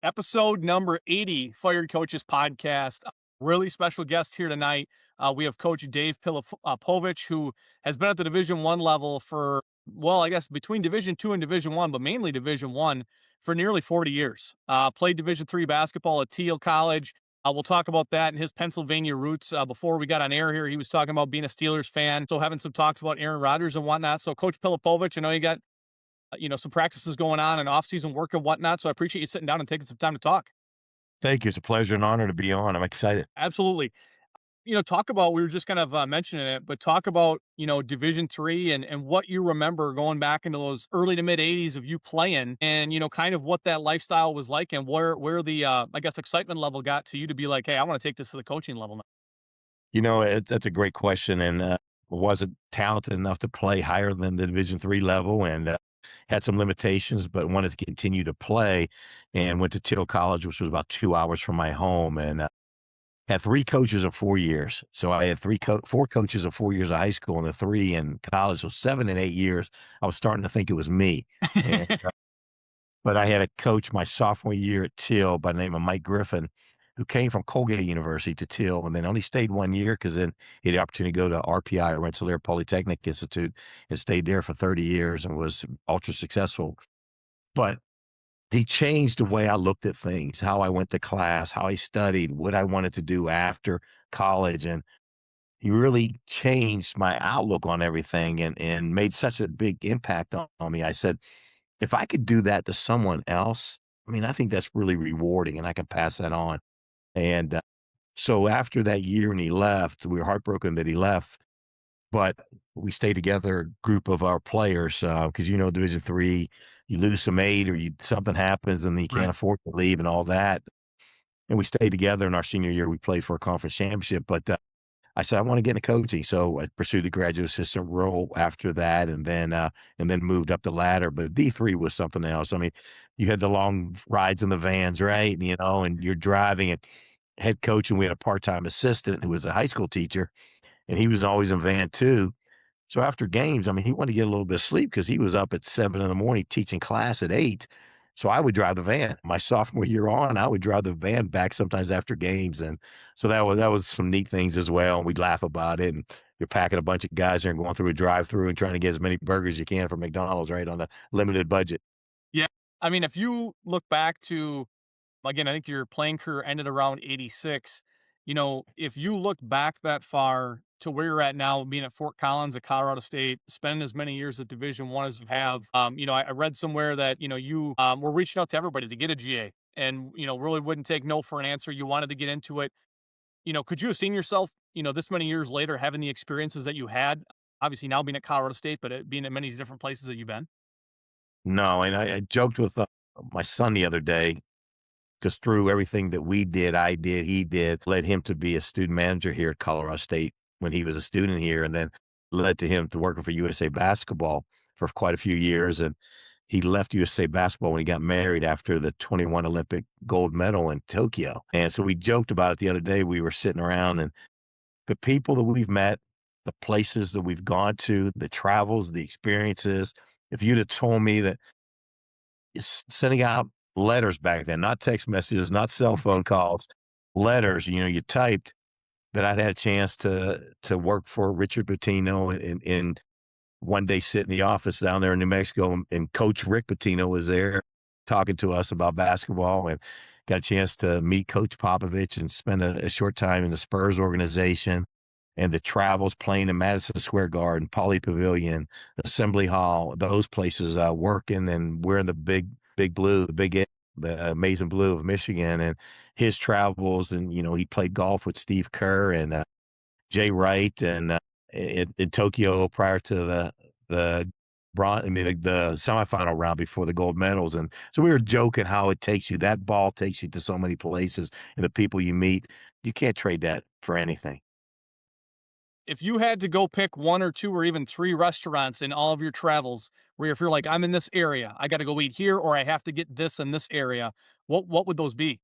Episode number 80, Fired Coaches Podcast. Really special guest here tonight. We have Coach Dave Pilipovich, who has been at the Division I level for, well, I guess between Division II and Division I, but mainly Division I for nearly 40 years. Played Division III basketball at Teal College. We'll talk about that and his Pennsylvania roots. Before we got on air here, he was talking about being a Steelers fan, so having some talks about Aaron Rodgers and whatnot. So, Coach Pilipovich, I know you got some practices going on and off-season work and whatnot. So I appreciate you sitting down and taking some time to talk. Thank you. It's a pleasure and honor to be on. I'm excited. Absolutely. Talk about, we were just kind of mentioning it, but talk about, Division III and what you remember going back into those early to mid 80s of you playing and, kind of what that lifestyle was like and where the, I guess, excitement level got to you to be like, hey, I want to take this to the coaching level now. That's a great question, and wasn't talented enough to play higher than the Division III level, and had some limitations, but wanted to continue to play, and went to Teal College, which was about 2 hours from my home, and had three coaches in 4 years. So I had four coaches in 4 years of high school, and the three in college. So 7 and 8 years, I was starting to think it was me. And, but I had a coach my sophomore year at Teal by the name of Mike Griffin, who came from Colgate University to Teal and then only stayed 1 year because then he had the opportunity to go to RPI, Rensselaer Polytechnic Institute, and stayed there for 30 years and was ultra successful. But he changed the way I looked at things, how I went to class, how I studied, what I wanted to do after college. And he really changed my outlook on everything and made such a big impact on me. I said, if I could do that to someone else, I mean, I think that's really rewarding and I can pass that on. And so after that year and he left, we were heartbroken that he left, but we stayed together, a group of our players, because Division III, you lose some aid or something happens and you can't Right. afford to leave and all that. And we stayed together in our senior year. We played for a conference championship, but I said, I want to get into coaching. So I pursued the graduate assistant role after that and then moved up the ladder. But D3 was something else. I mean, you had the long rides in the vans, right? And you're driving and head coach, and we had a part-time assistant who was a high school teacher, and he was always in van too. So after games, I mean, he wanted to get a little bit of sleep because he was up at 7 in the morning teaching class at 8. So I would drive the van. My sophomore year on, I would drive the van back sometimes after games, and so that was some neat things as well, and we'd laugh about it, and you're packing a bunch of guys there and going through a drive-through and trying to get as many burgers as you can from McDonald's, right, on a limited budget. Yeah. I mean, if you look back to, again, I think your playing career ended around 86. If you look back that far to where you're at now, being at Fort Collins at Colorado State, spending as many years at Division I as you have, I read somewhere that, you were reaching out to everybody to get a GA and, really wouldn't take no for an answer. You wanted to get into it. Could you have seen yourself, this many years later having the experiences that you had? Obviously now being at Colorado State, but being at many different places that you've been. No, and I joked with, my son the other day, because through everything that we did, I did, he did, led him to be a student manager here at Colorado State when he was a student here, and then led to him to working for USA Basketball for quite a few years. And he left USA Basketball when he got married after the 21 Olympic gold medal in Tokyo. And so we joked about it the other day. We were sitting around, and the people that we've met, the places that we've gone to, the travels, the experiences. If you'd have told me that sending out letters back then, not text messages, not cell phone calls, letters, you typed, that I'd had a chance to work for Richard Pitino and one day sit in the office down there in New Mexico, and Coach Rick Pitino was there talking to us about basketball, and got a chance to meet Coach Popovich and spend a short time in the Spurs organization and the travels playing in Madison Square Garden, Poly Pavilion, Assembly Hall, those places, working, and we're in the big blue, the amazing blue of Michigan, and his travels. And, he played golf with Steve Kerr and Jay Wright and in Tokyo prior to the semifinal round before the gold medals. And so we were joking how that ball takes you to so many places, and the people you meet, you can't trade that for anything. If you had to go pick one or two or even three restaurants in all of your travels where if you're like, I'm in this area, I got to go eat here, or I have to get this in this area, what would those be?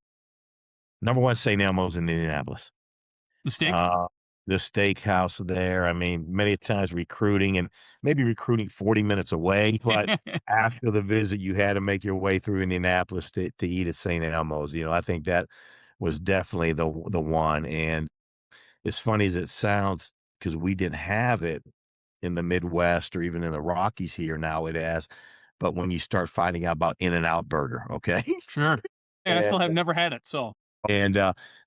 Number one, St. Elmo's in Indianapolis. The steak? Uh, the steakhouse there. I mean, many times recruiting and maybe recruiting 40 minutes away, but after the visit, you had to make your way through Indianapolis to eat at St. Elmo's. I think that was definitely the one. And as funny as it sounds, because we didn't have it in the Midwest or even in the Rockies here now it has. But when you start finding out about In-N-Out Burger, okay? Sure. And I And still have never had it, so and,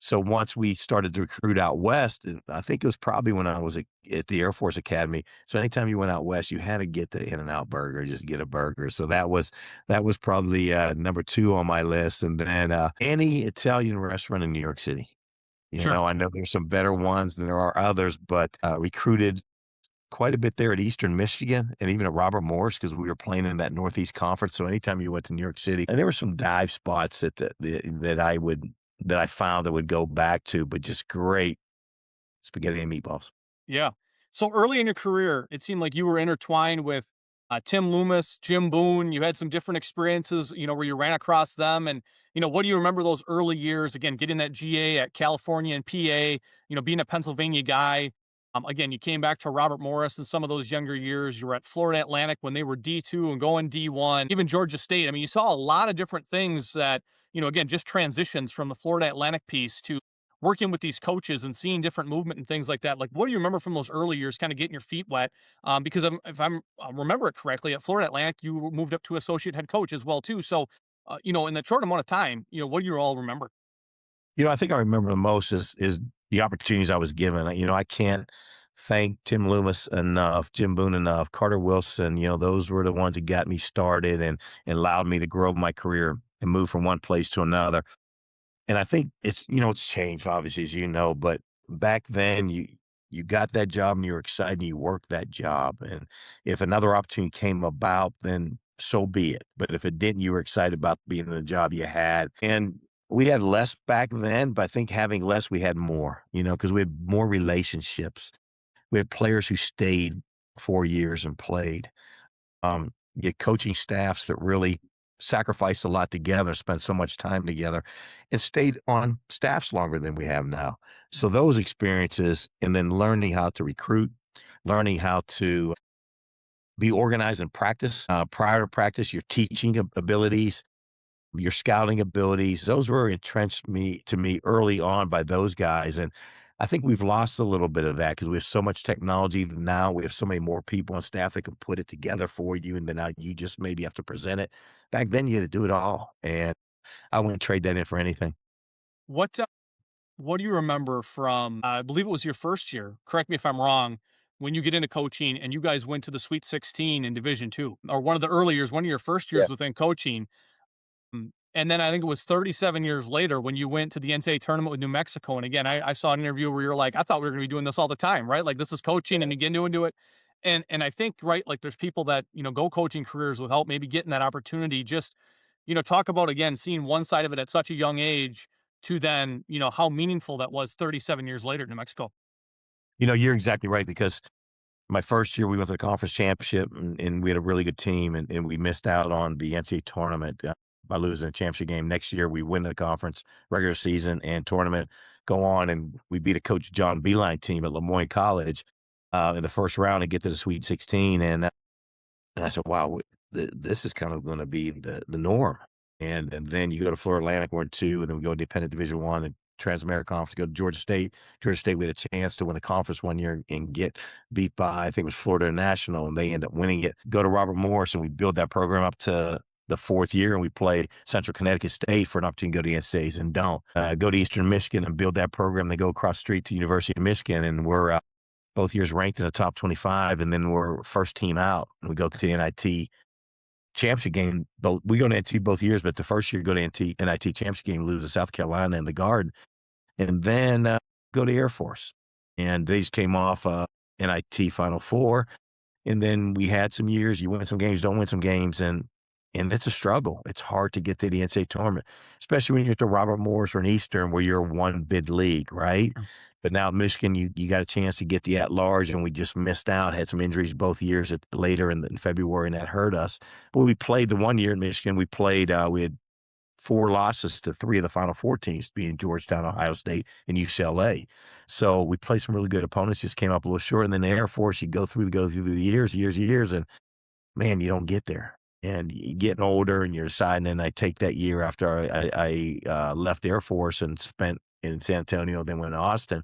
so once we started to recruit out west, and I think it was probably when I was at the Air Force Academy. So anytime you went out west, you had to get the In-N-Out Burger, just get a burger. So that was probably, number 2 on my list, and then, any Italian restaurant in New York City. sure. I know there's some better ones than there are others, but, recruited quite a bit there at Eastern Michigan and even at Robert Morris because we were playing in that Northeast Conference. So anytime you went to New York City, and there were some dive spots that I found that would go back to, but just great spaghetti and meatballs. Yeah. So early in your career, it seemed like you were intertwined with Tim Loomis, Jim Boone. You had some different experiences, where you ran across them. And, what do you remember those early years? Again, getting that GA at California and PA, being a Pennsylvania guy. Again, you came back to Robert Morris in some of those younger years. You were at Florida Atlantic when they were D2 and going D1, even Georgia State. I mean, you saw a lot of different things that, again, just transitions from the Florida Atlantic piece to working with these coaches and seeing different movement and things like that. Like, what do you remember from those early years, kind of getting your feet wet? Because if I remember it correctly, at Florida Atlantic, you moved up to associate head coach as well too. So, in that short amount of time, what do you all remember? I think I remember the most is the opportunities I was given. I can't thank Tim Loomis enough, Jim Boone enough, Carter Wilson. Those were the ones that got me started and allowed me to grow my career and move from one place to another. And I think it's changed obviously, as but back then you got that job and you were excited and you worked that job. And if another opportunity came about, then so be it. But if it didn't, you were excited about being in the job you had. And we had less back then, but I think having less, we had more, because we had more relationships. We had players who stayed 4 years and played. Get coaching staffs that really sacrificed a lot together, spent so much time together, and stayed on staffs longer than we have now. So those experiences, and then learning how to recruit, learning how to be organized in practice, prior to practice, your teaching abilities, your scouting abilities, those were entrenched to me early on by those guys. And I think we've lost a little bit of that because we have so much technology now. We have so many more people on staff that can put it together for you. And then now you just maybe have to present it. Back then you had to do it all. And I wouldn't trade that in for anything. What What do you remember from? I believe it was your first year. Correct me if I'm wrong. When you get into coaching and you guys went to the Sweet 16 in Division II, or one of the early years, one of your first Yeah. years within coaching. And then I think it was 37 years later when you went to the NCAA tournament with New Mexico. And again, I saw an interview where you're like, I thought we were going to be doing this all the time, right? Like this is coaching and you get into it. And I think, right, like there's people that, go coaching careers without maybe getting that opportunity. Just, talk about again, seeing one side of it at such a young age to then, how meaningful that was 37 years later in New Mexico. You're exactly right because my first year, we went to the conference championship, and we had a really good team, and we missed out on the NCAA tournament by losing the championship game. Next year, we win the conference regular season and tournament, go on, and we beat a Coach John Beeline team at Lemoyne College in the first round and get to the Sweet 16. And I said, wow, this is kind of going to be the norm. And then you go to Florida Atlantic, we're in 2, and then we go to Independent Division I and Trans-American Conference, go to Georgia State. Georgia State, we had a chance to win the conference one year and get beat by, I think it was Florida National, and they end up winning it. Go to Robert Morris, and we build that program up to the 4th year, and we play Central Connecticut State for an opportunity to go to the NCAAs and don't. Go to Eastern Michigan and build that program. They go across the street to University of Michigan, and we're both years ranked in the top 25, and then we're first team out, and we go to the NIT championship game. We go to NIT both years, but the first year go to NIT championship game, lose to South Carolina in the Garden, and then go to Air Force. And they just came off NIT Final Four, and then we had some years, you win some games, don't win some games, and it's a struggle. It's hard to get to the NCAA tournament, especially when you're at the Robert Morris or an Eastern where you're one bid league, right? But now at Michigan, you got a chance to get the at-large, and we just missed out, had some injuries both years later in February, and that hurt us. But we played the one year in Michigan. We played, we had 4 losses to 3 of the Final Four teams, being Georgetown, Ohio State, and UCLA. So we played some really good opponents, just came up a little short. And then the Air Force, you go through the years, and man, you don't get there. And you're getting older and you're deciding, and I take that year after I left Air Force and spent in San Antonio, then went to Austin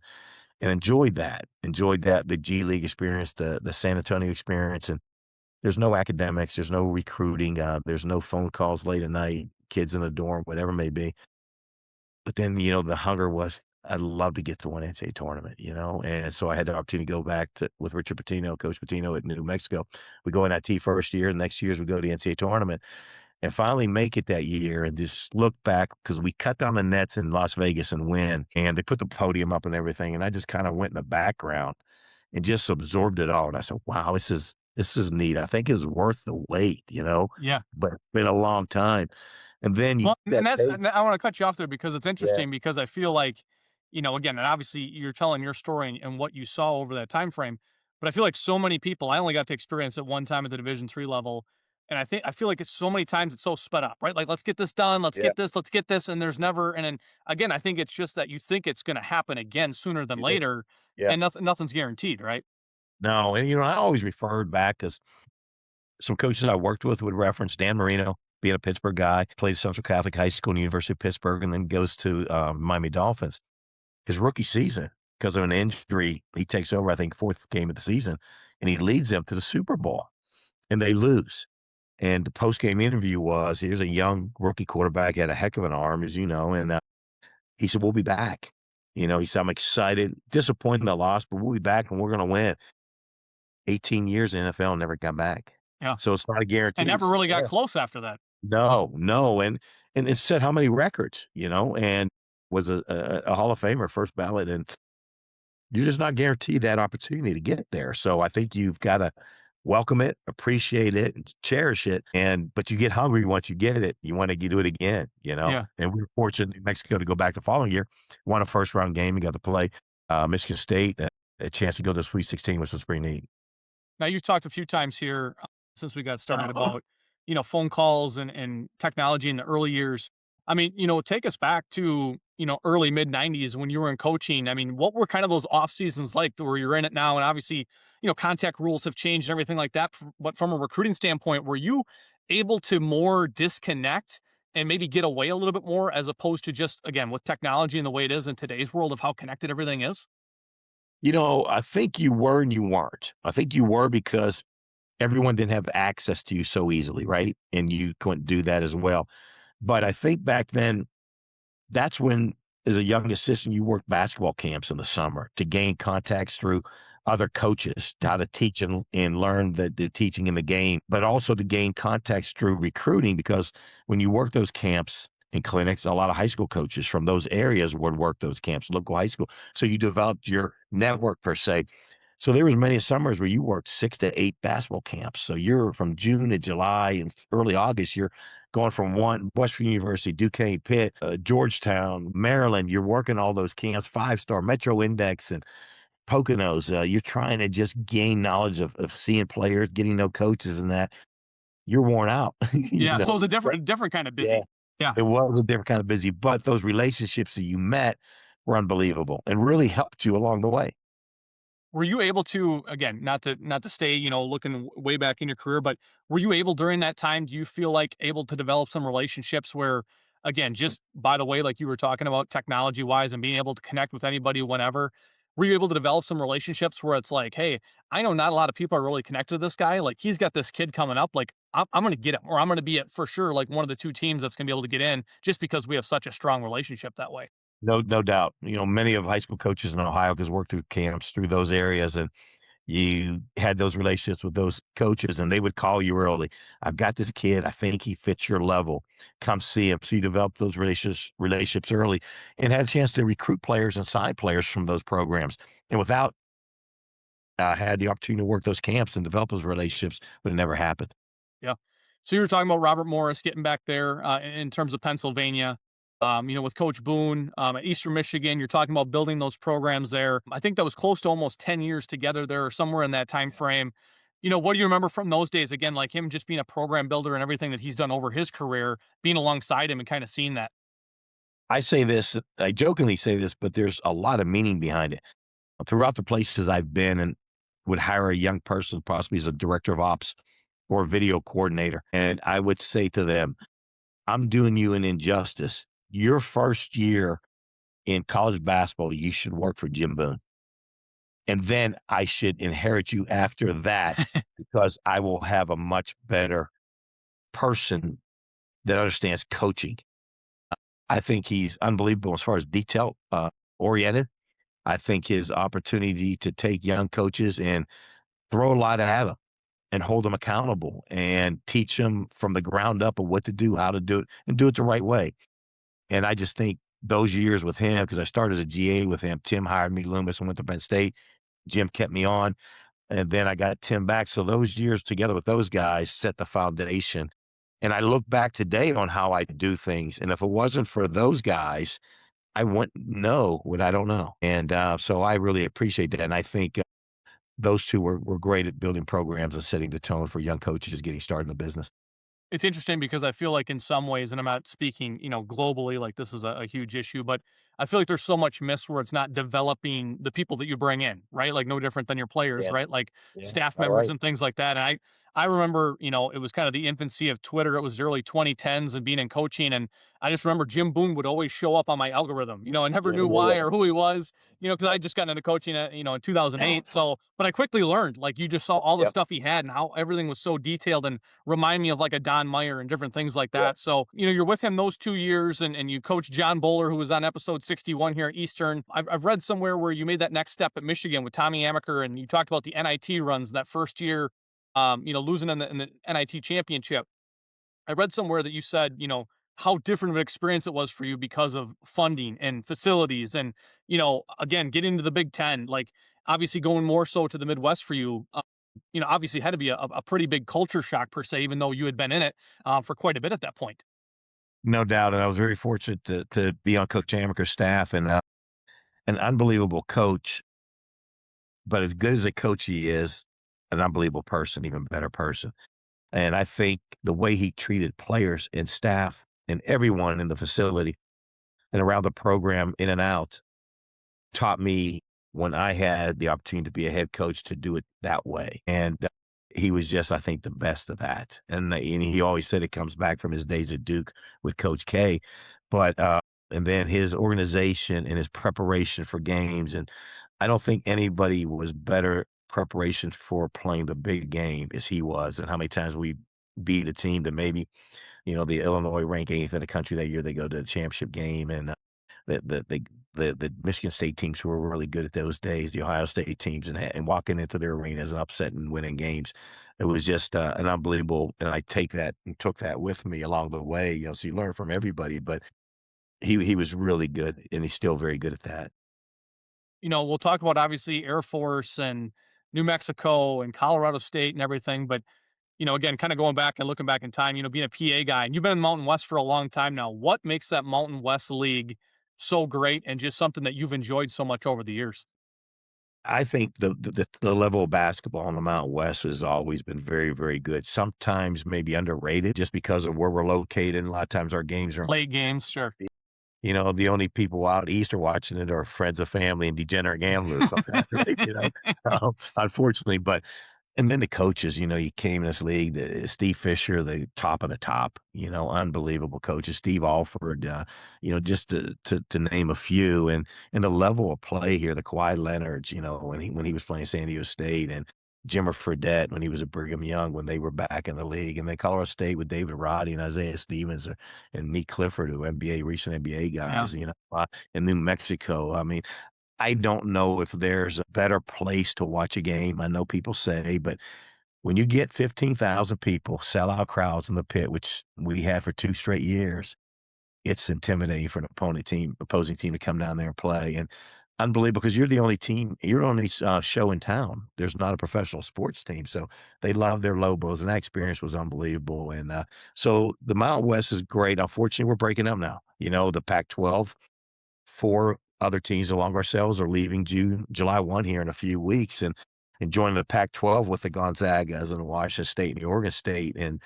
and enjoyed that, the G League experience, the San Antonio experience. And there's no academics, there's no recruiting, there's no phone calls late at night, kids in the dorm, whatever it may be. But then, the hunger was, I'd love to get to one NCAA tournament, and so I had the opportunity to go back to with Richard Pitino, Coach Pitino at New Mexico. We go in that first year, and next years we go to the NCAA tournament and finally make it that year and just look back because we cut down the nets in Las Vegas and win, and they put the podium up and everything, and I just kind of went in the background and just absorbed it all. And I said, wow, this is neat. I think it was worth the wait, Yeah. but it's been a long time. And then you Well, that and taste. I want to cut you off there because it's Yeah, interesting because I feel like, again, and obviously you're telling your story and what you saw over that time frame, but I feel like so many people, I only got to experience it one time at the Division III level. And I feel like it's so many times it's so sped up, right? Like, let's get this done, yeah, let's get this. And there's never, and then again, I think it's just that you think it's going to happen again sooner than you think later, yeah. and nothing's guaranteed, right? No, and, I always referred back because some coaches I worked with would reference Dan Marino, being a Pittsburgh guy, played at Central Catholic High School and University of Pittsburgh, and then goes to, Miami Dolphins. His rookie season, because of an injury, he takes over, I think, 4th game of the season, and he leads them to the Super Bowl, and they lose. And the post-game interview was, here's a young rookie quarterback, had a heck of an arm, as you know, and, he said, "We'll be back." He said, "I'm excited, disappointed in the loss, but we'll be back and we're gonna win." 18 years in NFL, never got back. Yeah. So it's not a And guarantee. never really got Yeah. close after that. No, no, and it set how many records, and was a Hall of Famer, first ballot, and you're just not guaranteed that opportunity to get there. So I think you've gotta welcome it, appreciate it, and cherish it, but you get hungry once you get it. You wanna do it again. Yeah. And we were fortunate in Mexico to go back the following year, won a first-round game, and got to play, Michigan State, a chance to go to the Sweet 16, which was pretty neat. Now you've talked a few times here since we got started about, phone calls and technology in the early years. I mean, take us back to, early mid 90s when you were in coaching. I mean, what were kind of those off seasons like where you're in it now? And obviously, contact rules have changed and everything like that. But from a recruiting standpoint, were you able to more disconnect and maybe get away a little bit more as opposed to just, again, with technology and the way it is in today's world of how connected everything is? I think you were and you weren't. I think you were because everyone didn't have access to you so easily, right? And you couldn't do that as well. But I think back then, that's when, as a young assistant, you worked basketball camps in the summer to gain contacts through other coaches, to how to teach and learn the teaching in the game, but also to gain contacts through recruiting. Because when you work those camps and clinics, a lot of high school coaches from those areas would work those camps, local high school. So you developed your network per se. So there was many summers where you worked 6 to 8 basketball camps. So you're from June to July and early August, you're going from one Western University, Duquesne, Pitt, Georgetown, Maryland. You're working all those camps, 5-star Metro Index and Poconos. You're trying to just gain knowledge of seeing players, getting to know coaches, and that you're worn out. Yeah. So it was a But different kind of yeah, busy. Yeah. it was a different kind of busy, but those relationships that you met were unbelievable and really helped you along the way. Were you able to, again, not to stay, looking way back in your career, but were you able during that time, do you feel like able to develop some relationships where, again, just by the way, like you were talking about technology wise and being able to connect with anybody whenever, were you able to develop some relationships where it's like, hey, I know not a lot of people are really connected to this guy. Like he's got this kid coming up. Like I'm going to get him, or I'm going to be at for sure like one of the two teams that's going to be able to get in just because we have such a strong relationship that way. No doubt. Many of high school coaches in Ohio, because worked through camps through those areas, and you had those relationships with those coaches, and they would call you early. "I've got this kid. I think he fits your level. Come see him." So you developed those relationships early and had a chance to recruit players and sign players from those programs. And without had the opportunity to work those camps and develop those relationships, would have never happened. Yeah. So you were talking about Robert Morris getting back there in terms of Pennsylvania. With Coach Boone at Eastern Michigan, you're talking about building those programs there. I think that was close to almost 10 years together there, or somewhere in that time frame. What do you remember from those days? Again, like him just being a program builder and everything that he's done over his career, being alongside him and kind of seeing that. I say this, I jokingly say this, but there's a lot of meaning behind it. Throughout the places I've been and would hire a young person, possibly as a director of ops or a video coordinator, and I would say to them, I'm doing you an injustice. Your first year in college basketball, you should work for Jim Boone. And then I should inherit you after that because I will have a much better person that understands coaching. I think he's unbelievable as far as detail oriented. I think his opportunity to take young coaches and throw a lot at them and hold them accountable and teach them from the ground up of what to do, how to do it, and do it the right way. And I just think those years with him, because I started as a GA with him, Tim hired me, Loomis, and went to Penn State. Jim kept me on, and then I got Tim back. So those years together with those guys set the foundation. And I look back today on how I do things. And if it wasn't for those guys, I wouldn't know what I don't know. And so I really appreciate that. And I think those two were great at building programs and setting the tone for young coaches getting started in the business. It's interesting because I feel like in some ways, and I'm not speaking, globally, like this is a huge issue, but I feel like there's so much miss where it's not developing the people that you bring in, right? Like no different than your players, Yeah. right? Like Yeah. staff All members right. and things like that. And I remember, it was kind of the infancy of Twitter. It was the early 2010s and being in coaching. And I just remember Jim Boone would always show up on my algorithm. I never Yeah. knew Yeah. why Yeah. or who he was, because I just got into coaching, in 2008. So, but I quickly learned, like you just saw all the Yep. stuff he had and how everything was so detailed and remind me of like a Don Meyer and different things like Yep. that. So, you're with him those 2 years and you coach John Bowler, who was on episode 61 here at Eastern. I've read somewhere where you made that next step at Michigan with Tommy Amaker and you talked about the NIT runs that first year, losing in the NIT championship. I read somewhere that you said, how different of an experience it was for you because of funding and facilities and, again, getting into the Big Ten, like obviously going more so to the Midwest for you. Obviously had to be a pretty big culture shock per se, even though you had been in it for quite a bit at that point. No doubt. And I was very fortunate to be on Coach Amaker's staff and an unbelievable coach. But as good as a coach he is, an unbelievable person, even better person. And I think the way he treated players and staff and everyone in the facility and around the program in and out taught me when I had the opportunity to be a head coach to do it that way. And he was just, I think, the best of that. And he always said it comes back from his days at Duke with Coach K. But, and then his organization and his preparation for games. And I don't think anybody was better preparation for playing the big game as he was. And how many times we beat a team that maybe, the Illinois ranked 8th in the country that year, they go to the championship game. And the the Michigan State teams who were really good at those days, the Ohio State teams, and walking into their arenas and upset and winning games. It was just an unbelievable, and I take that and took that with me along the way. So you learn from everybody, but he was really good, and he's still very good at that. We'll talk about obviously Air Force and New Mexico and Colorado State and everything, but again, kind of going back and looking back in time, being a PA guy, and you've been in Mountain West for a long time now. What makes that Mountain West League so great and just something that you've enjoyed so much over the years? I think the level of basketball in the Mountain West has always been very, very good. Sometimes maybe underrated just because of where we're located. A lot of times our games are, Late games, sure. the only people out east are watching it are friends of family and degenerate gamblers sometimes, right? Unfortunately, but and then the coaches, you came in this league, Steve Fisher, the top of the top, unbelievable coaches, Steve Alford, just to name a few, and the level of play here, the Kawhi Leonards, when he was playing San Diego State, and Jimmer Fredette when he was at Brigham Young when they were back in the league, and then Colorado State with David Roddy and Isaiah Stevens and Meek Clifford, who recent NBA Yeah. guys, in New Mexico. I mean, I don't know if there's a better place to watch a game. I know people say, but when you get 15,000 people, sellout crowds in the pit, which we had for 2 straight years, it's intimidating for an opposing team to come down there and play. And unbelievable because you're the only show in town. There's not a professional sports team. So they love their Lobos, and that experience was unbelievable. And so the Mountain West is great. Unfortunately, we're breaking up now. The Pac 12, 4 other teams along ourselves are leaving July 1 here in a few weeks. And and joining the Pac-12 with the Gonzagas and Washington State and the Oregon State, and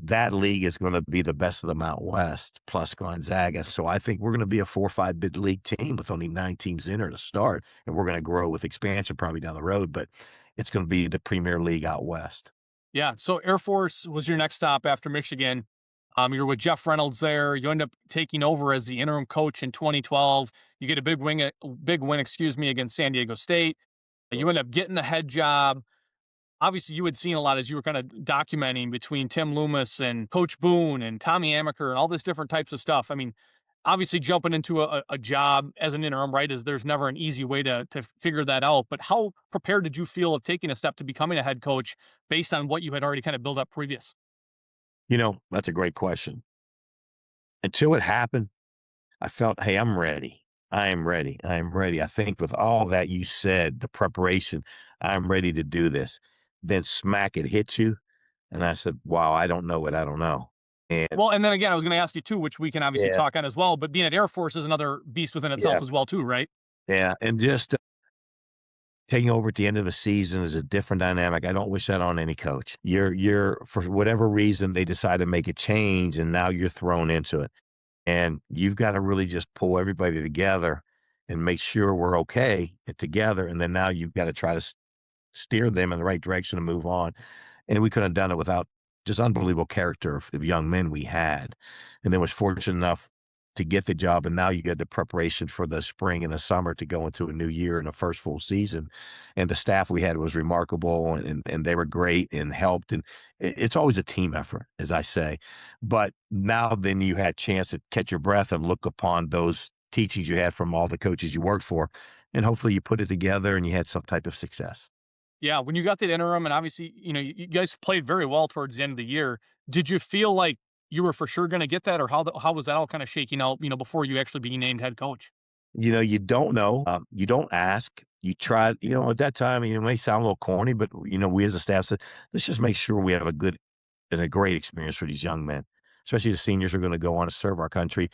that league is gonna be the best of the Mountain West plus Gonzaga, so I think we're gonna be a 4 or 5 bid league team with only 9 teams in her to start, and we're gonna grow with expansion probably down the road, but it's gonna be the premier league out west. Yeah. So Air Force was your next stop after Michigan. You're with Jeff Reynolds there. You end up taking over as the interim coach in 2012. You get a big win, excuse me, against San Diego State. You end up getting the head job. Obviously, you had seen a lot as you were kind of documenting between Tim Loomis and Coach Boone and Tommy Amaker and all this different types of stuff. I mean, obviously jumping into a job as an interim, right, is there's never an easy way to figure that out. But how prepared did you feel of taking a step to becoming a head coach based on what you had already kind of built up previous? That's a great question. Until it happened, I felt, "Hey, I'm ready. I am ready. I am ready." I think with all that you said, the preparation, I'm ready to do this. Then smack, it hits you, and I said, "Wow, I don't know what I don't know." And Well, and then again, I was going to ask you too, which we can obviously yeah, talk on as well. But being at Air Force is another beast within yeah, itself as well, too, right? yeah, and just taking over at the end of the season is a different dynamic. I don't wish that on any coach. You're for whatever reason, they decide to make a change, and now you're thrown into it. And you've got to really just pull everybody together and make sure we're okay and together. And then now you've got to try to steer them in the right direction to move on. And we couldn't have done it without just unbelievable character of young men we had. And then was fortunate enough to get the job. And now you get the preparation for the spring and the summer to go into a new year and a first full season. And the staff we had was remarkable and they were great and helped. And it's always a team effort, as I say. But now then you had chance to catch your breath and look upon those teachings you had from all the coaches you worked for. And hopefully you put it together and you had some type of success. Yeah, when you got that interim, and obviously, you guys played very well towards the end of the year. Did you feel like you were for sure going to get that, or how was that all kind of shaking out? Before you actually being named head coach. You don't know. You don't ask. You try. At that time, it may sound a little corny, but we as a staff said, let's just make sure we have a good and a great experience for these young men, especially the seniors who are going to go on to serve our country.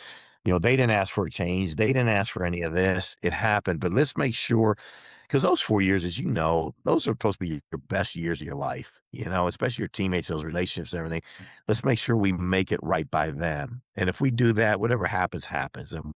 They didn't ask for a change. They didn't ask for any of this. It happened, but let's make sure because those 4 years, as you know, those are supposed to be your best years of your life. Especially your teammates, those relationships, and everything. Let's make sure we make it right by them. And if we do that, whatever happens, happens. And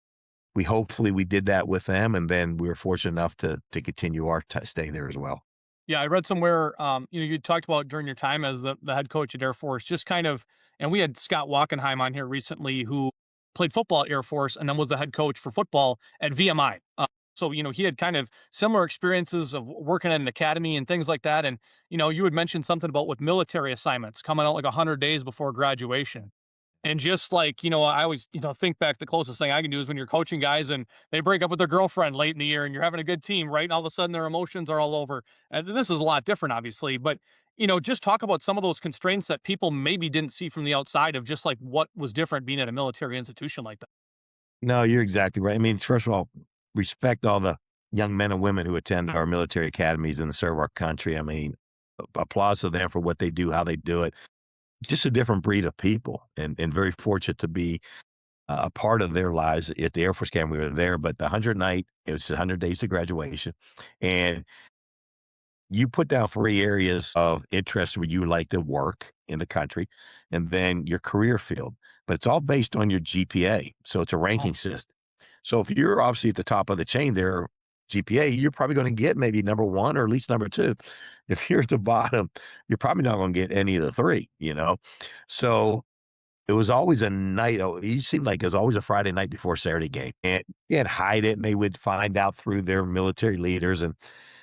hopefully we did that with them, and then we were fortunate enough to continue our stay there as well. Yeah, I read somewhere, you talked about during your time as the head coach at Air Force, just kind of, and we had Scott Wachenheim on here recently who played football at Air Force and then was the head coach for football at VMI. So, he had kind of similar experiences of working at an academy and things like that. And, you had mentioned something about with military assignments coming out like 100 days before graduation. And just like, I always, think back the closest thing I can do is when you're coaching guys and they break up with their girlfriend late in the year and you're having a good team, right? And all of a sudden their emotions are all over. And this is a lot different, obviously, but just talk about some of those constraints that people maybe didn't see from the outside of just like what was different being at a military institution like that. No, you're exactly right. I mean, first of all, respect all the young men and women who attend our military academies and serve our country. I mean, applause to them for what they do, how they do it. Just a different breed of people, and very fortunate to be a part of their lives at the Air Force Academy. We were there, but the 100 night, it was 100 days to graduation, and you put down 3 areas of interest where you would like to work in the country, and then your career field, but it's all based on your GPA, so it's a Oh, ranking system. So if you're obviously at the top of the chain there, GPA, you're probably gonna get maybe number 1 or at least number 2. If you're at the bottom, you're probably not gonna get any of the 3. So it was always a night it seemed like it was always a Friday night before Saturday game, and you would hide it, and they would find out through their military leaders, and,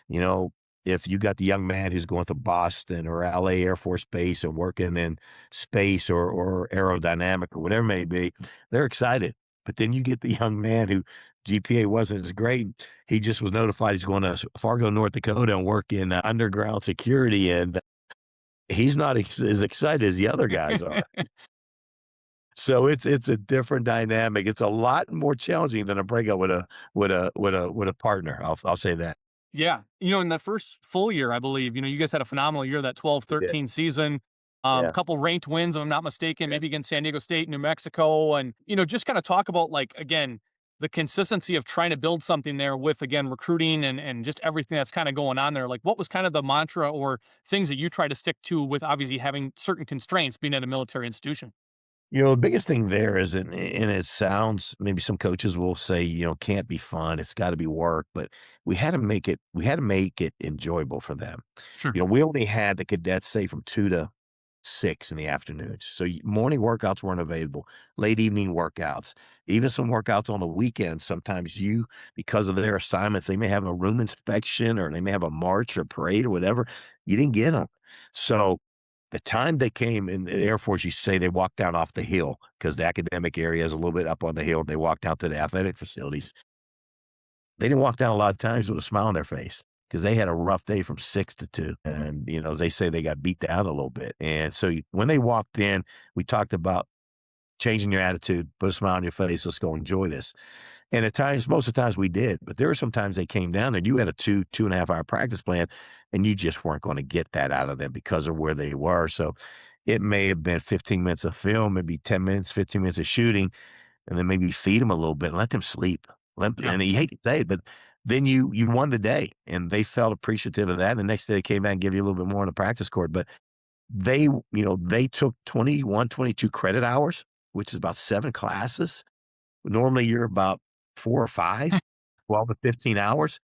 you know, if you got the young man who's going to Boston or LA Air Force Base and working in space or aerodynamic or whatever it may be, they're excited, but then you get the young man who GPA wasn't as great, he just was notified he's going to Fargo, North Dakota and work in, underground security, and he's not as excited as the other guys are. So it's a different dynamic. It's a lot more challenging than a breakup with a partner. I'll say that. yeah. In the first full year, I believe, you guys had a phenomenal year, that 12, Yeah, 13 season. A yeah. couple ranked wins, if I'm not mistaken, maybe against San Diego State, New Mexico. And, just kind of talk about like, again, the consistency of trying to build something there with, again, recruiting and just everything that's kind of going on there. Like, what was kind of the mantra or things that you try to stick to with obviously having certain constraints being at a military institution? The biggest thing there is, and it sounds, maybe some coaches will say, can't be fun. It's got to be work, but we had to make it enjoyable for them. Sure. We only had the cadets say from 2 to 6 in the afternoons. So morning workouts weren't available, late evening workouts, even some workouts on the weekends. Sometimes because of their assignments, they may have a room inspection or they may have a march or parade or whatever. You didn't get them. So the time they came in the Air Force, you say they walked down off the hill because the academic area is a little bit up on the hill. They walked out to the athletic facilities. They didn't walk down a lot of times with a smile on their face because they had a rough day from 6 to 2. And, as they say, they got beat down a little bit. And so when they walked in, we talked about changing your attitude, put a smile on your face. Let's go enjoy this. And at times, most of the times we did, but there were some times they came down there. You had a 2.5 hour practice plan, and you just weren't going to get that out of them because of where they were. So it may have been 15 minutes of film, maybe 10 minutes, 15 minutes of shooting, and then maybe feed them a little bit and let them sleep. Yeah. And you hate to say it, but then you won the day, and they felt appreciative of that. And the next day they came back and give you a little bit more on the practice court. But they took 21, 22 credit hours, which is about 7 classes. Normally you're about 4 or 5, 12 to 15 hours.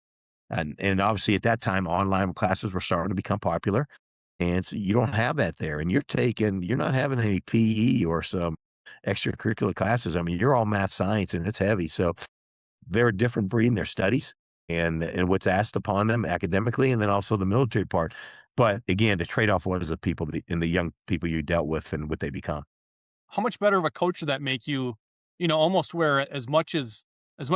And obviously at that time, online classes were starting to become popular. And so you don't have that there. And you're not having any PE or some extracurricular classes. I mean, you're all math, science, and it's heavy. So they're a different breed in their studies and what's asked upon them academically, and then also the military part. But again, the trade-off was the people and the young people you dealt with and what they become. How much better of a coach did that make you, almost where as much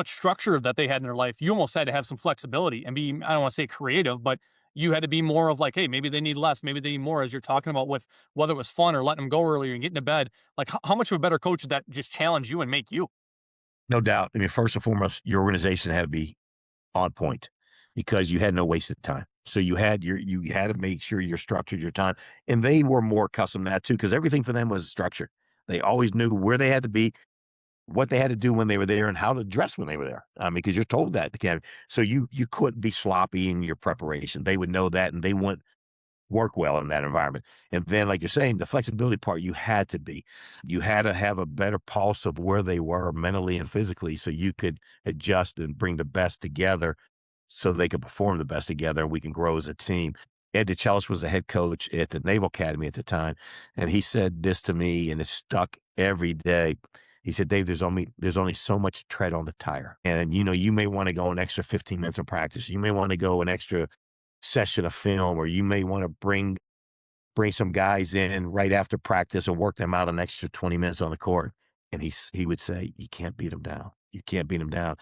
structure that they had in their life, you almost had to have some flexibility and be, I don't want to say creative, but you had to be more of like, hey, maybe they need less, maybe they need more, as you're talking about with whether it was fun or letting them go earlier and getting to bed. Like, how much of a better coach did that just challenge you and make you? No doubt. I mean, first and foremost, your organization had to be on point because you had no wasted time. So you had to make sure you structured your time. And they were more accustomed to that too, because everything for them was structured. They always knew where they had to be, what they had to do when they were there, and how to dress when they were there. I mean, because you're told that at the academy. So you couldn't be sloppy in your preparation. They would know that, and they wouldn't work well in that environment. And then, like you're saying, the flexibility part, you had to be. You had to have a better pulse of where they were mentally and physically so you could adjust and bring the best together so they could perform the best together and we can grow as a team. Ed DeChellis was the head coach at the Naval Academy at the time, and he said this to me, and it stuck every day. He said, "Dave, there's only so much tread on the tire, and you may want to go an extra 15 minutes of practice. You may want to go an extra session of film, or you may want to bring some guys in right after practice and work them out an extra 20 minutes on the court." And he would say, "You can't beat them down. You can't beat them down.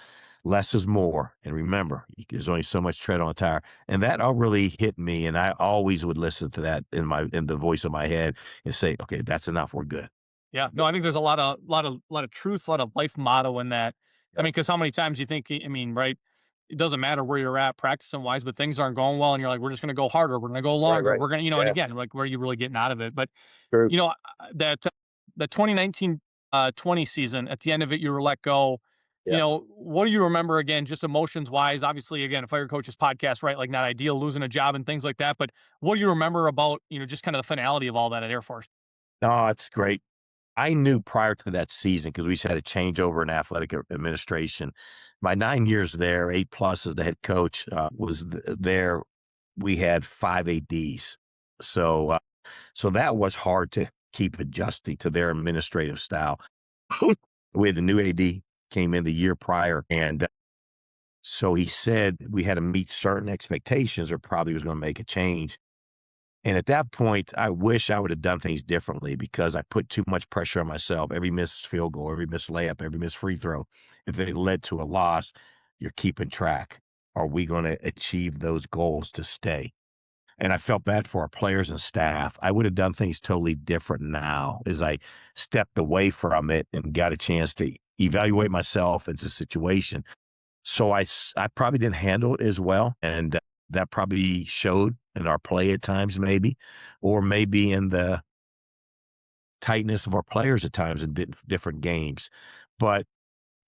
Less is more. And remember, there's only so much tread on the tire." And that all really hit me. And I always would listen to that in the voice of my head and say, "Okay, that's enough. We're good." Yeah, no, I think there's a lot of truth, a lot of life motto in that. I Yep. mean, because how many times you think, I mean, right? It doesn't matter where you're at practicing wise, but things aren't going well, and you're like, we're just going to go harder, we're going to go Right, longer, right. we're going to, and Yeah, again, like, where are you really getting out of it? But true. you know that the 2019 20 season, at the end of it, you were let go. Yeah. What do you remember again, just emotions wise? Obviously, again, a fire coach's podcast, right? Like, not ideal losing a job and things like that. But what do you remember about just kind of the finality of all that at Air Force? No, it's great. I knew prior to that season because we just had a changeover in athletic administration. My 9 years there, 8+ as the head coach, was there. We had 5 ADs. So that was hard to keep adjusting to their administrative style. We had a new AD came in the year prior, and so he said we had to meet certain expectations or probably was going to make a change. And at that point, I wish I would have done things differently because I put too much pressure on myself. Every missed field goal, every missed layup, every missed free throw, if it led to a loss, you're keeping track. Are we going to achieve those goals to stay? And I felt bad for our players and staff. I would have done things totally different now as I stepped away from it and got a chance to evaluate myself as a situation. So I probably didn't handle it as well, and that probably showed in our play at times maybe, or maybe in the tightness of our players at times in different games. But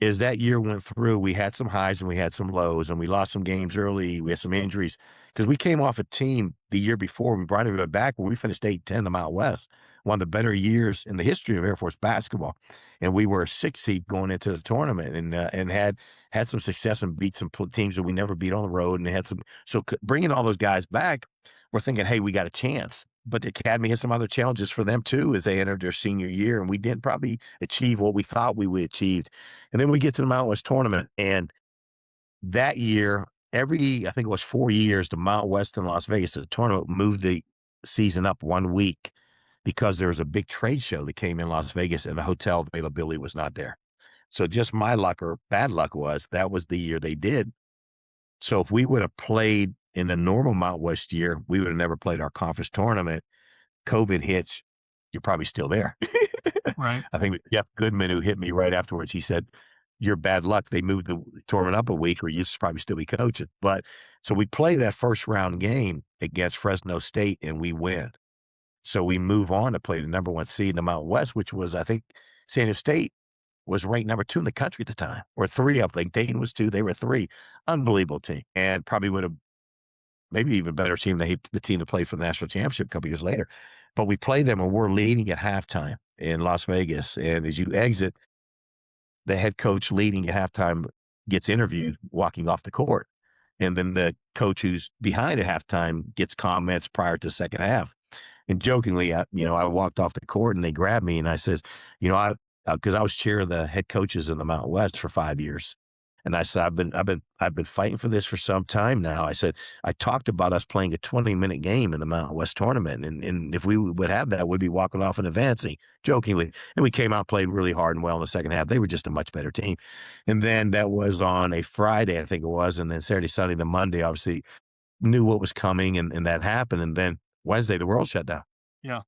as that year went through, we had some highs and we had some lows, and we lost some games early. We had some injuries because we came off a team the year before. We brought everybody back where we finished 8-10 in the Mountain West, one of the better years in the history of Air Force basketball. And we were a 6 seed going into the tournament, and had some success and beat some teams that we never beat on the road. And they had some, so bringing all those guys back, we're thinking, hey, we got a chance. But the academy had some other challenges for them too as they entered their senior year, and we didn't probably achieve what we thought we would achieve. And then we get to the Mountain West tournament, and that year, I think it was 4 years, the Mountain West in Las Vegas, the tournament moved the season up 1 week because there was a big trade show that came in Las Vegas and the hotel availability was not there. So just my luck or bad luck was that was the year they did. So if we would have played in the normal Mountain West year, we would have never played our conference tournament. COVID hits, you're probably still there. Right. I think Jeff Goodman, who hit me right afterwards, he said, "You're bad luck. They moved the tournament up a week, or you should probably still be coaching." But so we play that first round game against Fresno State, and we win. So we move on to play the number 1 seed in the Mountain West, which was, I think, San Diego State was ranked number 2 in the country at the time, or 3. I think Dayton was 2. They were 3. Unbelievable team, and probably would have maybe even better team than the team that played for the national championship a couple years later. But we play them, and we're leading at halftime in Las Vegas. And as you exit, the head coach leading at halftime gets interviewed walking off the court. And then the coach who's behind at halftime gets comments prior to the second half. And jokingly, I walked off the court and they grabbed me and I says, because I was chair of the head coaches in the Mountain West for 5 years. And I said, I've been fighting for this for some time now. I said, I talked about us playing a 20-minute game in the Mountain West tournament. And if we would have that, we'd be walking off and advancing, jokingly. And we came out, played really hard and well in the second half. They were just a much better team. And then that was on a Friday, I think it was. And then Saturday, Sunday, the Monday, obviously knew what was coming and that happened. And then Wednesday, the world shut down. Yeah.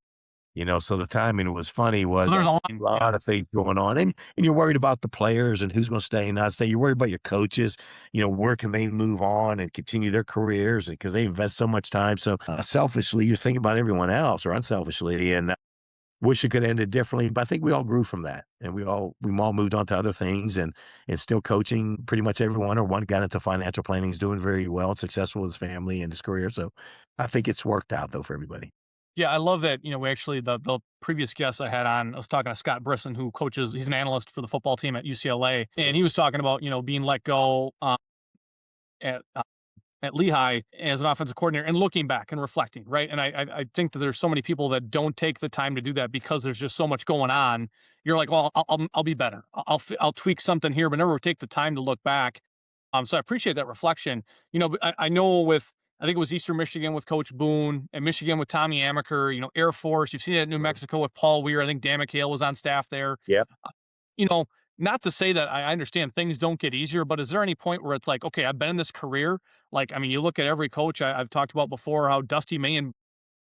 So the timing was funny, So was there's a a lot. lot of things going on, and you're worried about the players and who's gonna stay and not stay. You're worried about your coaches, where can they move on and continue their careers, and because they invest so much time. So, selfishly, you're thinking about everyone else, or unselfishly, and wish it could have ended differently, but I think we all grew from that, and we all moved on to other things and still coaching pretty much everyone, or one got into financial planning, is doing very well and successful with his family and his career. So I think it's worked out, though, for everybody. Yeah, I love that. We actually, the previous guest I had on, I was talking to Scott Brisson, who coaches, he's an analyst for the football team at UCLA. And he was talking about, being let go at, at Lehigh as an offensive coordinator and looking back and reflecting, right? And I think that there's so many people that don't take the time to do that because there's just so much going on. You're like, well, I'll be better. I'll tweak something here, but never take the time to look back. So I appreciate that reflection. But I know I think it was Eastern Michigan with Coach Boone and Michigan with Tommy Amaker, Air Force. You've seen it at New Mexico with Paul Weir. I think Dan McHale was on staff there. Yeah. You know, Not to say that I understand things don't get easier, but is there any point where it's like, okay, I've been in this career. Like, I mean, you look at every coach I've talked about before, how Dusty May and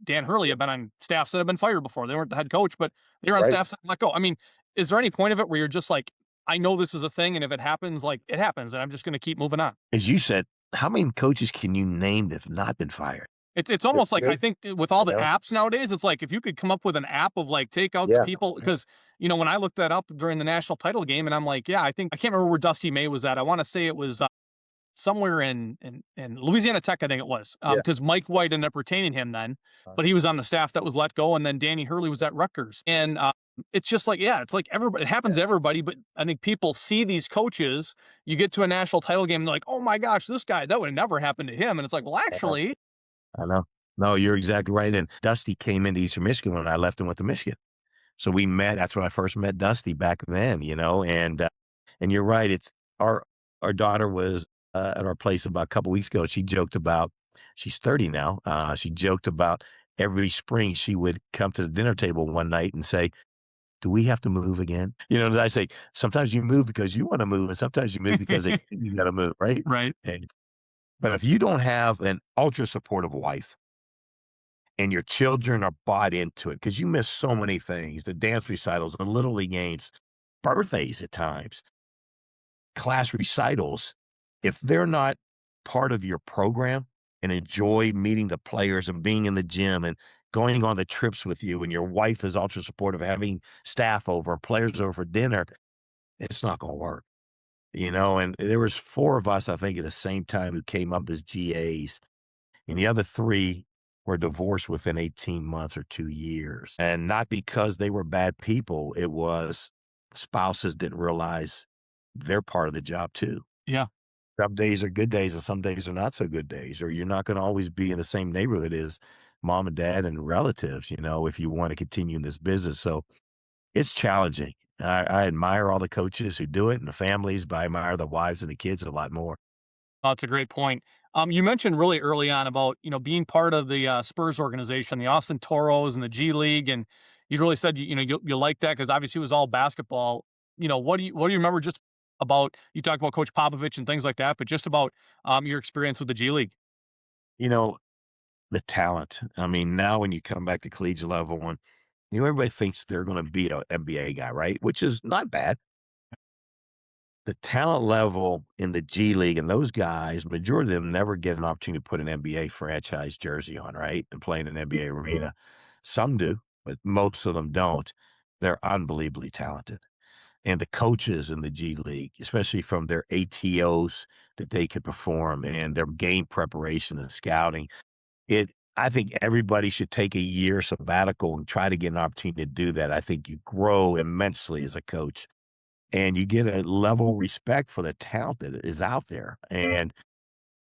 Dan Hurley have been on staffs that have been fired before. They weren't the head coach, but they were on Right. staffs that let go. I mean, is there any point of it where you're just like, I know this is a thing, and if it happens, like it happens, and I'm just going to keep moving on? As you said, how many coaches can you name that have not been fired? It's almost like, I Good. think with all the Yeah. apps nowadays, it's like if you could come up with an app of like take out the Yeah. people, because when I looked that up during the national title game, and I'm like, yeah, I can't remember where Dusty May was at. I want to say it was somewhere in Louisiana Tech, I think it was, Yeah. because Mike White ended up retaining him then, but he was on the staff that was let go, and then Danny Hurley was at Rutgers, and it's just like, yeah, it's like everybody, it happens to everybody, but I think people see these coaches. You get to a national title game, and they're like, oh my gosh, this guy, that would have never happened to him, and it's like, well, actually, I know. No, you're exactly right. And Dusty came into Eastern Michigan when I left and went to Michigan. So we met. That's when I first met Dusty back then, and you're right. It's our daughter was at our place about a couple weeks ago. She joked about, she's 30 now. She joked about every spring she would come to the dinner table one night and say, do we have to move again? As I say, sometimes you move because you want to move, and sometimes you move because you got to move, right? right. But if you don't have an ultra supportive wife and your children are bought into it, because you miss so many things, the dance recitals, the little league games, birthdays at times, class recitals, if they're not part of your program and enjoy meeting the players and being in the gym and going on the trips with you, and your wife is ultra supportive, having staff over, players over for dinner, it's not going to work. and there was 4 of us, I think, at the same time who came up as GAs, and the other 3 were divorced within 18 months or 2 years, and not because they were bad people, it was spouses didn't realize they're part of the job too. Yeah. Some days are good days and some days are not so good days, or you're not gonna always be in the same neighborhood as mom and dad and relatives, if you wanna continue in this business, so it's challenging. I admire all the coaches who do it and the families, but I admire the wives and the kids a lot more. Oh, that's a great point. You mentioned really early on about being part of the Spurs organization, the Austin Toros, and the G League, and you really said you like that because obviously it was all basketball. What do you remember just about? You talked about Coach Popovich and things like that, but just about your experience with the G League. You know, the talent. I mean, now when you come back to collegiate level and everybody thinks they're gonna be an NBA guy, right? Which is not bad. The talent level in the G League and those guys, majority of them never get an opportunity to put an NBA franchise jersey on, right? And play in an NBA arena. Some do, but most of them don't. They're unbelievably talented. And the coaches in the G League, especially from their ATOs that they could perform and their game preparation and scouting, I think everybody should take a year sabbatical and try to get an opportunity to do that. I think you grow immensely as a coach and you get a level of respect for the talent that is out there. And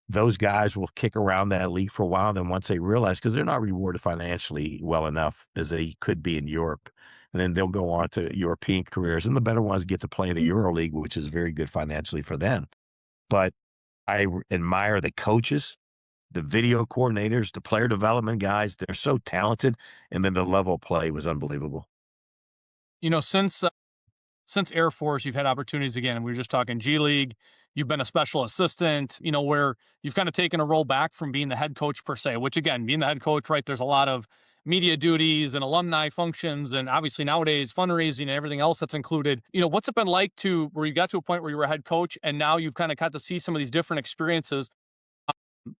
those guys will kick around that league for a while. Then once they realize, because they're not rewarded financially well enough as they could be in Europe, and then they'll go on to European careers. And the better ones get to play in the Euro League, which is very good financially for them. But admire the coaches, the video coordinators, the player development guys. They're so talented. And then the level of play was unbelievable. You know, since Air Force, you've had opportunities again. We were just talking G League. You've been a special assistant, where you've kind of taken a role back from being the head coach per se, which again, being the head coach, right? There's a lot of media duties and alumni functions, and obviously nowadays fundraising and everything else that's included. What's it been like to where you got to a point where you were a head coach and now you've kind of got to see some of these different experiences,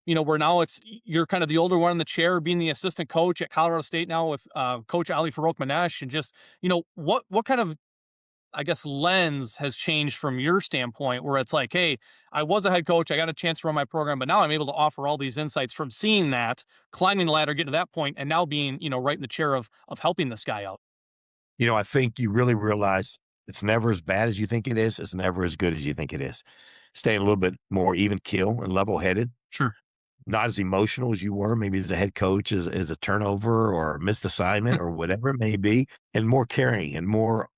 where now you're kind of the older one in the chair being the assistant coach at Colorado State now with Coach Ali Farouk Manesh and just, what kind of I guess, lens has changed from your standpoint where it's like, hey, I was a head coach, I got a chance to run my program, but now I'm able to offer all these insights from seeing that, climbing the ladder, getting to that point, and now being, right in the chair of helping this guy out. I think you really realize it's never as bad as you think it is. It's never as good as you think it is. Staying a little bit more even keel and level headed, Sure. not as emotional as you were, maybe as a head coach, as a turnover or a missed assignment or whatever it may be, and more caring and more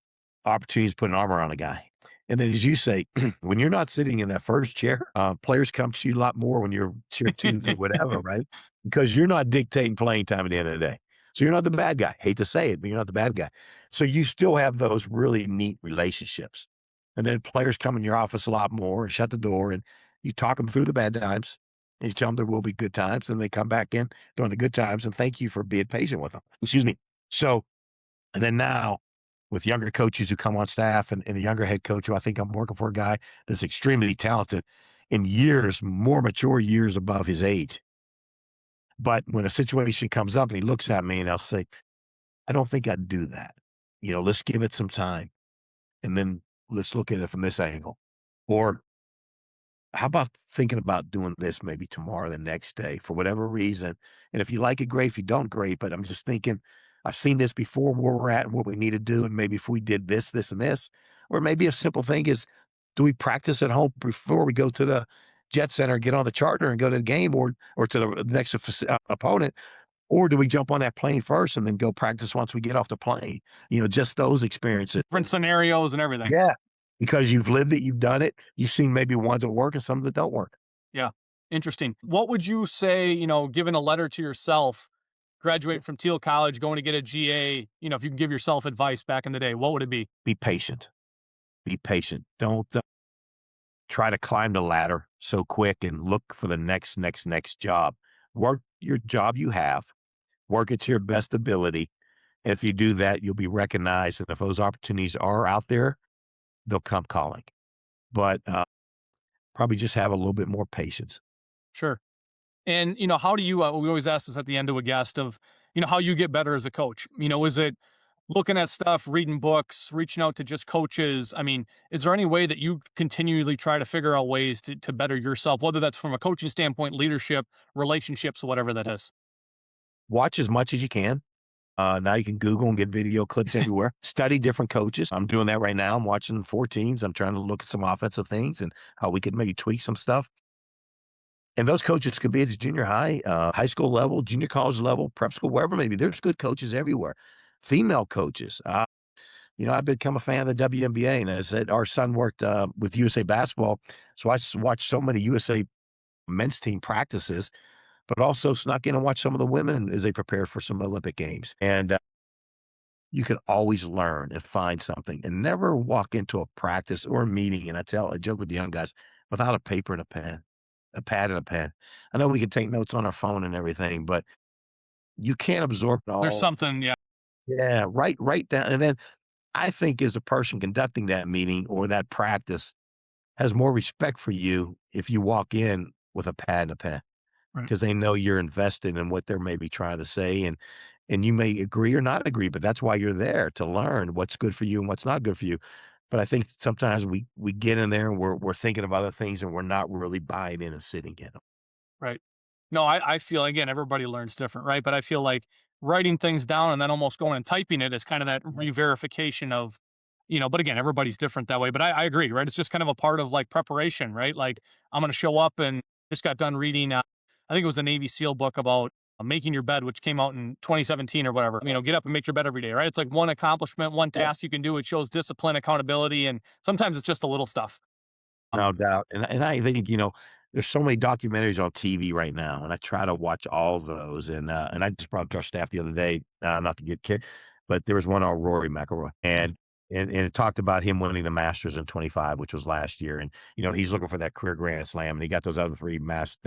opportunities to put an arm around a guy. And then, as you say, when you're not sitting in that first chair, players come to you a lot more when you're chair two or whatever, right? Because you're not dictating playing time at the end of the day. So you're not the bad guy. Hate to say it, but you're not the bad guy. So you still have those really neat relationships. And then players come in your office a lot more and shut the door and you talk them through the bad times and you tell them there will be good times and they come back in during the good times and thank you for being patient with them. Excuse me. So, and then now with younger coaches who come on staff and a younger head coach who I think I'm working for a guy that's extremely talented in years, more mature years above his age. But when a situation comes up and he looks at me and I'll say, I don't think I'd do that. Let's give it some time and then let's look at it from this angle. Or how about thinking about doing this maybe tomorrow, the next day, for whatever reason? And if you like it, great. If you don't, great. But I'm just thinking, I've seen this before, where we're at and what we need to do. And maybe if we did this, this, and this, or maybe a simple thing is, do we practice at home before we go to the jet center, get on the charter and go to the game or to the next opponent? Or do we jump on that plane first and then go practice once we get off the plane? Just those experiences. Different scenarios and everything. Yeah. Because you've lived it, you've done it, you've seen maybe ones that work and some that don't work. Yeah. Interesting. What would you say, given a letter to yourself, graduating from Teal College, going to get a GA, if you can give yourself advice back in the day, what would it be? Be patient. Be patient. Don't try to climb the ladder so quick and look for the next job. Work your job you have, work it to your best ability. And if you do that, you'll be recognized. And if those opportunities are out there, they'll come calling. But probably just have a little bit more patience. Sure. And, how do you, we always ask this at the end of a guest of, how you get better as a coach? Is it looking at stuff, reading books, reaching out to just coaches. I mean, is there any way that you continually try to figure out ways to better yourself, whether that's from a coaching standpoint, leadership, relationships, whatever that is? Watch as much as you can. Now you can Google and get video clips everywhere. Study different coaches. I'm doing that right now. I'm watching 4 teams. I'm trying to look at some offensive things and how we could maybe tweak some stuff. And those coaches could be at the junior high, high school level, junior college level, prep school, wherever maybe. There's good coaches everywhere. Female coaches. I've become a fan of the WNBA, and as I said, our son worked with USA Basketball, so watched so many USA men's team practices, but also snuck in and watched some of the women as they prepared for some Olympic games. And you can always learn and find something, and never walk into a practice or a meeting. And I joke with the young guys, without a paper and a pen, a pad and a pen. I know we can take notes on our phone and everything, but you can't absorb it There's all. something, yeah, Yeah, write down, and then I think as the person conducting that meeting or that practice has more respect for you if you walk in with a pad and a pen, right. because they know you're invested in what they're maybe trying to say, and you may agree or not agree, but that's why you're there, to learn what's good for you and what's not good for you. But I think sometimes we get in there and we're thinking of other things and we're not really buying in and sitting in them. Right. No, I feel again, everybody learns different, right? But I feel like writing things down and then almost going and typing it is kind of that re-verification of, but again, everybody's different that way. But I agree, right? It's just kind of a part of like preparation, right? Like I'm going to show up and just got done reading, I think it was a Navy SEAL book about making your bed, which came out in 2017 or whatever. Get up and make your bed every day, right? It's like one accomplishment, one task you can do. It shows discipline, accountability, and sometimes it's just the little stuff. No Um, doubt, and I think, there's so many documentaries on TV right now, and I try to watch all those, and I just brought up to our staff the other day, not to get kicked, but there was one on Rory McIlroy, and it talked about him winning the Masters in '25, which was last year, and, he's looking for that career grand slam, and he got those other 3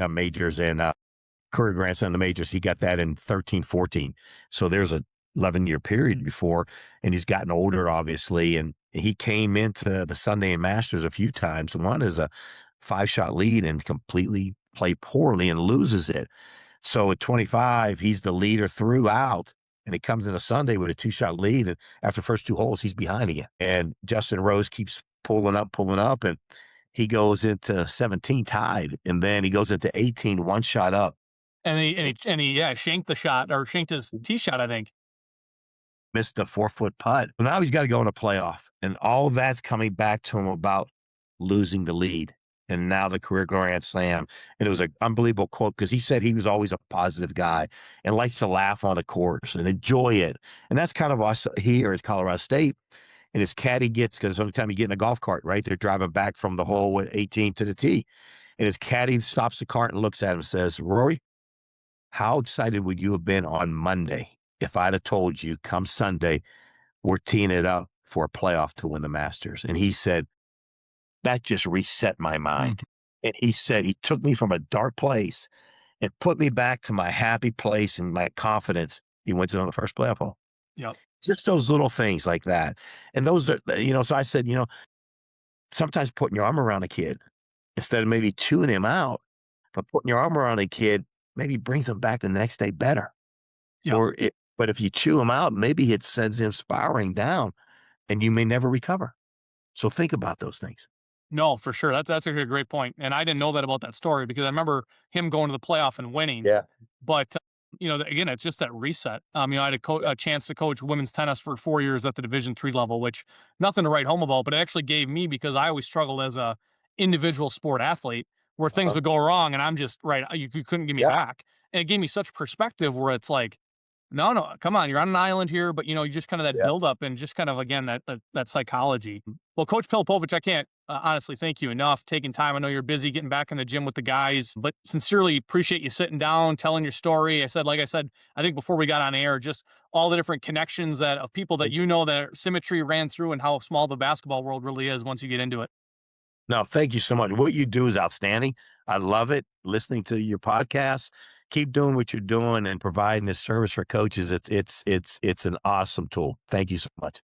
majors and, career grand slam, the majors, he got that in 13, 14. So there's a 11-year period before, and he's gotten older, obviously, and he came into the Sunday Masters a few times. One is a 5-shot lead and completely play poorly and loses it. So at 25, he's the leader throughout, and he comes in a Sunday with a 2-shot lead, and after the first 2 holes, he's behind again. And Justin Rose keeps pulling up, and he goes into 17 tied, and then he goes into 18, 1 shot up. yeah, shanked the shot or shanked his tee shot, I think. Missed a 4-foot putt. Well, now he's gotta go in a playoff, and all that's coming back to him about losing the lead, and now the career grand slam, and it was an unbelievable quote because he said he was always a positive guy and likes to laugh on the course and enjoy it, and that's kind of us here at Colorado State, and his caddy gets, because every time you get in a golf cart, right, they're driving back from the hole with 18 to the tee, and his caddy stops the cart and looks at him and says, "Rory, how excited would you have been on Monday if I'd have told you come Sunday, we're teeing it up for a playoff to win the Masters?" And he said, that just reset my Mm, mind. And he said, he took me from a dark place and put me back to my happy place and my confidence. He went to the first playoff hole. yep. Just those little things like that. And those are, so I said, sometimes putting your arm around a kid instead of maybe chewing him out, but putting your arm around a kid maybe brings him back the next day better. Yep. But if you chew him out, maybe it sends him spiraling down and you may never recover. So think about those things. No, for sure. That's a great point, and I didn't know that about that story because I remember him going to the playoff and winning. Yeah. But again, it's just that reset. I had a chance to coach women's tennis for 4 years at the Division III level, which nothing to write home about, but it actually gave me because I always struggled as a individual sport athlete where things Uh-huh. would go wrong, and I'm just right. You couldn't get me Yeah. back, and it gave me such perspective where it's like no, no, come on, you're on an island here, but you just kind of that Yeah. buildup and just kind of again that psychology. Well, Coach Pilipovich, I can't honestly thank you enough taking time. I know you're busy getting back in the gym with the guys, but sincerely appreciate you sitting down, telling your story. Like I said, I think before we got on air, just all the different connections that of people that that symmetry ran through and how small the basketball world really is once you get into it. No, thank you so much. What you do is outstanding. I love it. Listening to your podcast. Keep doing what you're doing and providing this service for coaches. It's an awesome tool. Thank you so much.